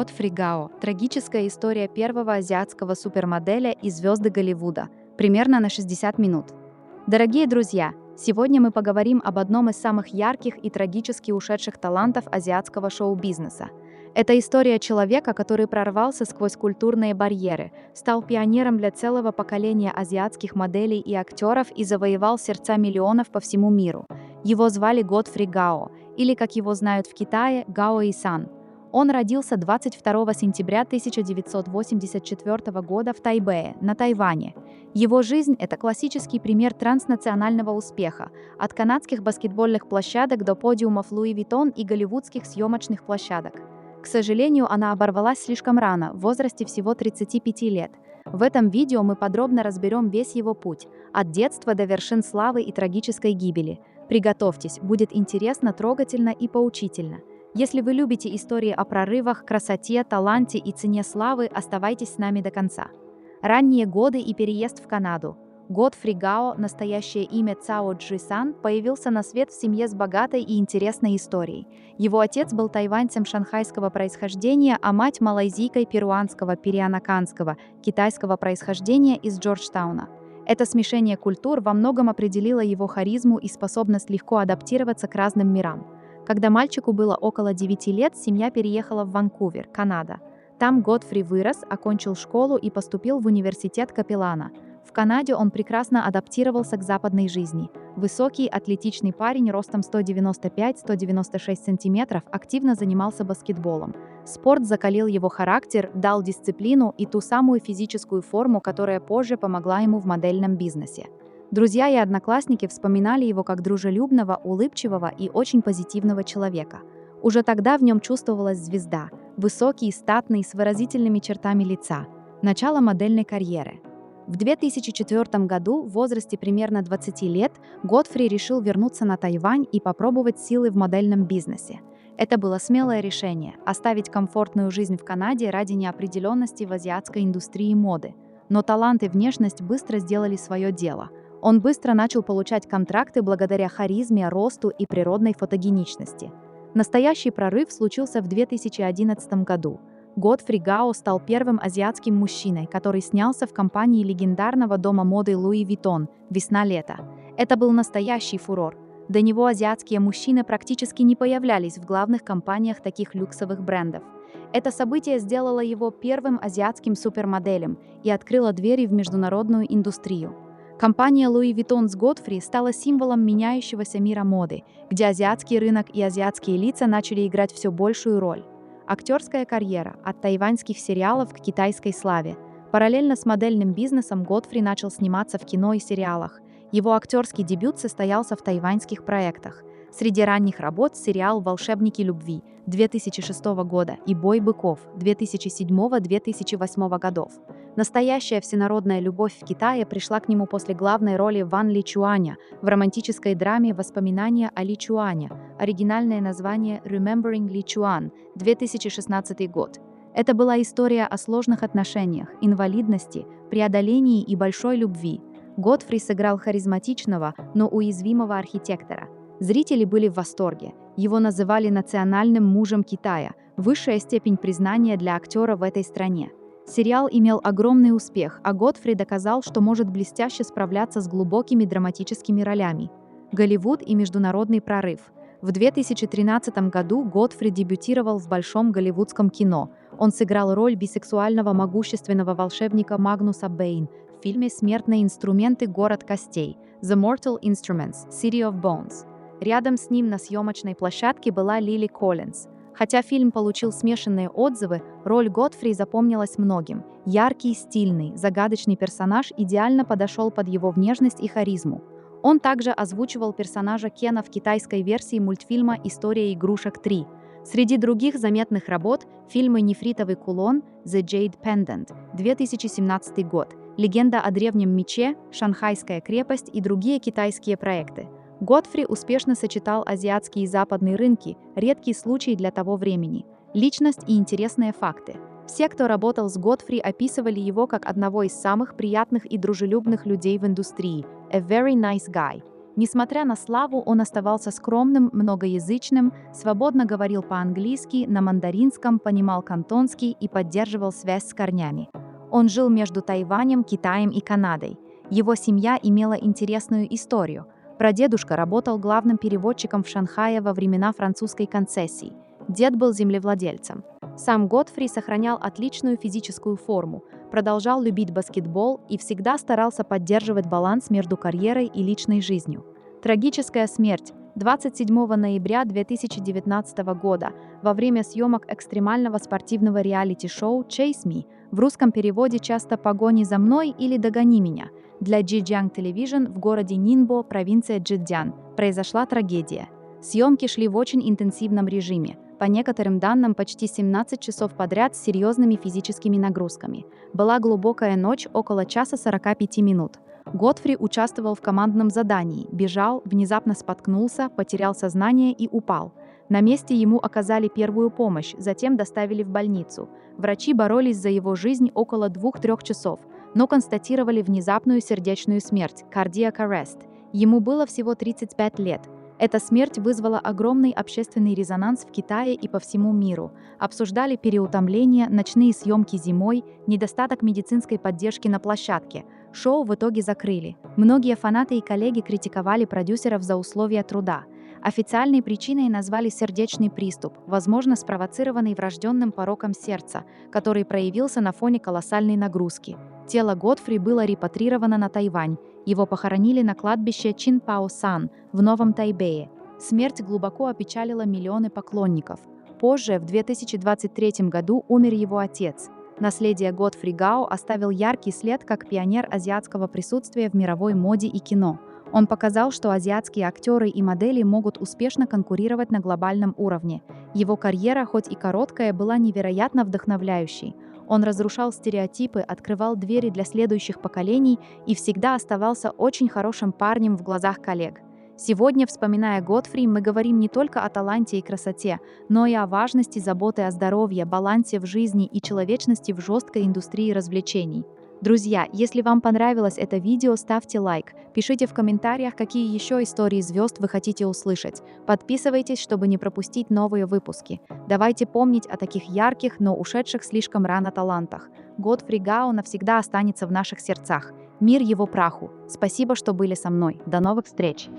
Годфри Гао. Трагическая история первого азиатского супермоделя и звезды Голливуда. Примерно на 60 минут. Дорогие друзья, сегодня мы поговорим об одном из самых ярких и трагически ушедших талантов азиатского шоу-бизнеса. Это история человека, который прорвался сквозь культурные барьеры, стал пионером для целого поколения азиатских моделей и актеров и завоевал сердца миллионов по всему миру. Его звали Годфри Гао, или, как его знают в Китае, Гао Исан. Он родился 22 сентября 1984 года в Тайбэе, на Тайване. Его жизнь – это классический пример транснационального успеха, от канадских баскетбольных площадок до подиумов Луи Виттон и голливудских съемочных площадок. К сожалению, она оборвалась слишком рано, в возрасте всего 35 лет. В этом видео мы подробно разберем весь его путь, от детства до вершин славы и трагической гибели. Приготовьтесь, будет интересно, трогательно и поучительно. Если вы любите истории о прорывах, красоте, таланте и цене славы, оставайтесь с нами до конца. Ранние годы и переезд в Канаду. Годфри Гао, настоящее имя Цао Джи-сан, появился на свет в семье с богатой и интересной историей. Его отец был тайваньцем шанхайского происхождения, а мать малайзийкой перуанского, перианаканского, китайского происхождения из Джорджтауна. Это смешение культур во многом определило его харизму и способность легко адаптироваться к разным мирам. Когда мальчику было около 9 лет, семья переехала в Ванкувер, Канада. Там Годфри вырос, окончил школу и поступил в университет Капеллана. В Канаде он прекрасно адаптировался к западной жизни. Высокий, атлетичный парень ростом 195-196 см активно занимался баскетболом. Спорт закалил его характер, дал дисциплину и ту самую физическую форму, которая позже помогла ему в модельном бизнесе. Друзья и одноклассники вспоминали его как дружелюбного, улыбчивого и очень позитивного человека. Уже тогда в нем чувствовалась звезда, высокий, статный, с выразительными чертами лица. Начало модельной карьеры. В 2004 году, в возрасте примерно 20 лет, Годфри решил вернуться на Тайвань и попробовать силы в модельном бизнесе. Это было смелое решение – оставить комфортную жизнь в Канаде ради неопределенности в азиатской индустрии моды. Но талант и внешность быстро сделали свое дело. Он быстро начал получать контракты благодаря харизме, росту и природной фотогеничности. Настоящий прорыв случился в 2011 году. Годфри Гао стал первым азиатским мужчиной, который снялся в компании легендарного дома моды Луи Виттон «Весна-лето». Это был настоящий фурор. До него азиатские мужчины практически не появлялись в главных компаниях таких люксовых брендов. Это событие сделало его первым азиатским супермоделем и открыло двери в международную индустрию. Компания Louis Vuitton с Годфри стала символом меняющегося мира моды, где азиатский рынок и азиатские лица начали играть все большую роль. Актерская карьера – от тайваньских сериалов к китайской славе. Параллельно с модельным бизнесом Годфри начал сниматься в кино и сериалах. Его актерский дебют состоялся в тайваньских проектах. Среди ранних работ сериал «Волшебники любви» 2006 года и «Бой быков» 2007-2008 годов. Настоящая всенародная любовь в Китае пришла к нему после главной роли Ван Ли Чуаня в романтической драме «Воспоминания о Ли Чуане», оригинальное название «Remembering Ли Чуан», 2016 год. Это была история о сложных отношениях, инвалидности, преодолении и большой любви. Годфри сыграл харизматичного, но уязвимого архитектора. Зрители были в восторге. Его называли национальным мужем Китая, высшая степень признания для актера в этой стране. Сериал имел огромный успех, а Годфри доказал, что может блестяще справляться с глубокими драматическими ролями. Голливуд и международный прорыв. В 2013 году Годфри дебютировал в большом голливудском кино. Он сыграл роль бисексуального могущественного волшебника Магнуса Бэйн в фильме «Смертные инструменты. Город костей» The Mortal Instruments, City of Bones. Рядом с ним на съемочной площадке была Лили Коллинз. Хотя фильм получил смешанные отзывы, роль Годфри запомнилась многим. Яркий, стильный, загадочный персонаж идеально подошел под его внешность и харизму. Он также озвучивал персонажа Кена в китайской версии мультфильма «История игрушек 3». Среди других заметных работ – фильмы «Нефритовый кулон» The Jade Pendant, 2017 год, «Легенда о древнем мече», «Шанхайская крепость» и другие китайские проекты. Годфри успешно сочетал азиатские и западные рынки, редкий случай для того времени, личность и интересные факты. Все, кто работал с Годфри, описывали его как одного из самых приятных и дружелюбных людей в индустрии – a very nice guy. Несмотря на славу, он оставался скромным, многоязычным, свободно говорил по-английски, на мандаринском, понимал кантонский и поддерживал связь с корнями. Он жил между Тайванем, Китаем и Канадой. Его семья имела интересную историю. Прадедушка работал главным переводчиком в Шанхае во времена французской концессии. Дед был землевладельцем. Сам Готфри сохранял отличную физическую форму, продолжал любить баскетбол и всегда старался поддерживать баланс между карьерой и личной жизнью. Трагическая смерть 27 ноября 2019 года во время съемок экстремального спортивного реалити-шоу «Chase Me», в русском переводе часто «Погони за мной» или «Догони меня», для Zhejiang Television в городе Нинбо, провинция Чжэцзян, произошла трагедия. Съемки шли в очень интенсивном режиме. По некоторым данным, почти 17 часов подряд с серьезными физическими нагрузками. Была глубокая ночь, около часа 45 минут. Готфри участвовал в командном задании, бежал, внезапно споткнулся, потерял сознание и упал. На месте ему оказали первую помощь, затем доставили в больницу. Врачи боролись за его жизнь около 2-3 часов, но констатировали внезапную сердечную смерть, cardiac arrest. Ему было всего 35 лет. Эта смерть вызвала огромный общественный резонанс в Китае и по всему миру. Обсуждали переутомление, ночные съемки зимой, недостаток медицинской поддержки на площадке. Шоу в итоге закрыли. Многие фанаты и коллеги критиковали продюсеров за условия труда. Официальной причиной назвали сердечный приступ, возможно, спровоцированный врожденным пороком сердца, который проявился на фоне колоссальной нагрузки. Тело Готфри было репатрировано на Тайвань. Его похоронили на кладбище Чинпао-сан в Новом Тайбэе. Смерть глубоко опечалила миллионы поклонников. Позже, в 2023 году, умер его отец. Наследие Готфри Гао оставил яркий след как пионер азиатского присутствия в мировой моде и кино. Он показал, что азиатские актеры и модели могут успешно конкурировать на глобальном уровне. Его карьера, хоть и короткая, была невероятно вдохновляющей. Он разрушал стереотипы, открывал двери для следующих поколений и всегда оставался очень хорошим парнем в глазах коллег. Сегодня, вспоминая Готфри, мы говорим не только о таланте и красоте, но и о важности заботы о здоровье, балансе в жизни и человечности в жесткой индустрии развлечений. Друзья, если вам понравилось это видео, ставьте лайк, пишите в комментариях, какие еще истории звезд вы хотите услышать. Подписывайтесь, чтобы не пропустить новые выпуски. Давайте помнить о таких ярких, но ушедших слишком рано талантах. Готфри Гао навсегда останется в наших сердцах. Мир его праху. Спасибо, что были со мной. До новых встреч!